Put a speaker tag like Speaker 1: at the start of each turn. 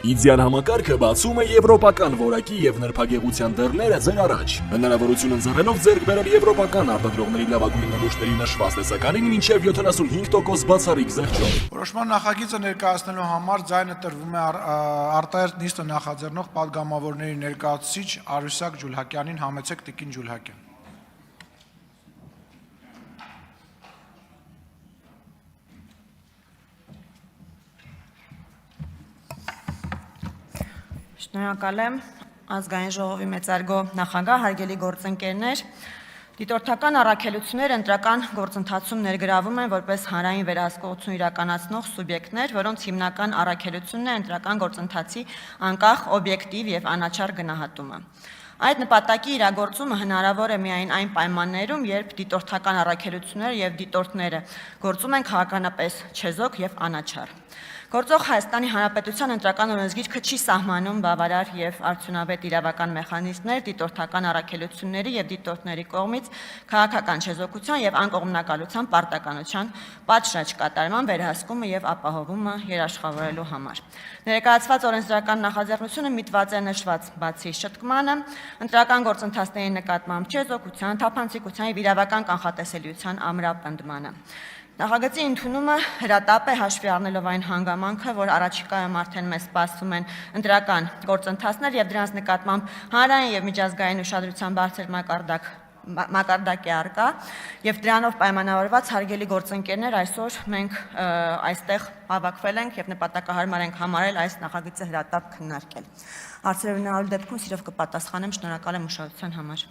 Speaker 1: Իդեալ համակարգը բացում է եվրոպական որակի եւ նրբագեղության դռները ձեր առաջ։ Հնարավորություն ընձեռելով ձեռք բերել եվրոպական արտադրողների լավագույն նմուշների նշված տեսականին մինչեւ 75% բացառիկ զեղչով։
Speaker 2: Որոշման նախագիծը ներկայացնելու համար ձայնը տրվում է արտահերթ նիստը նախաձեռնող պատգամավորների ներկայացուցիչ Արուսակ Ջուլհակյանին, համեցեք տիկին Ջուլհակյան։
Speaker 3: Շնորհակալ եմ ազգային ժողովի մեծարգո նախագահ, հարգելի գործընկերներ, դիտորդական առաքելությունները ընտրական գործընթացում ներգրավում են որպես հանրային վերահսկողություն իրականացնող սուբյեկտներ, որոնց հիմնական առաքելությունն է ընտրական գործընթացի անկախ, օբյեկտիվ եւ անաչառ գնահատումը։ Այդ նպատակի իրագործումը հնարավոր է միայն այն պայմաններում, երբ դիտորդական առաքելությունները եւ դիտորդները գործում են քաղաքականապես չեզոք եւ անաչառ։ Գործող Հայաստանի Հանրապետության ընտրական օրենսգիրքը չի սահմանում բավարար եւ արդյունավետ իրավական մեխանիզմներ դիտորդական առաքելությունների եւ դիտորդների կողմից քաղաքական չեզոքության եւ անկողմնակալության պարտականության պատշաճ կատարման վերահսկումը եւ ապահովումը երաշխավորելու համար։ Ներկայացված օրենսդրական նախաձեռնությունը միտված է նշված բացի շտկմանը, ընտրական գործընթացների նկատմամբ չեզոքության, թափանցիկության եւ իրավական կանխատեսելիության ամրապնդմանը։ Նախագծի ընդունումը հրատապ է հաշվի առնելով այն հանգամանքը, որ առաջիկայում արդեն մեզ սպասում են ընտրական գործընթացներ եւ դրանց նկատմամբ հանրային եւ միջազգային ուշադրության բարձր մակարդակ է առկա եւ դրանով պայմանավորված հարգելի գործընկերներ այսօր մենք այստեղ հավաքվել ենք եւ նպատակահարմար ենք համարել այս նախագծը հրատապ քննարկել։ Հարցեր ունենալու դեպքում սիրով կպատասխանեմ, շնորհակալ եմ ուշադրության համար։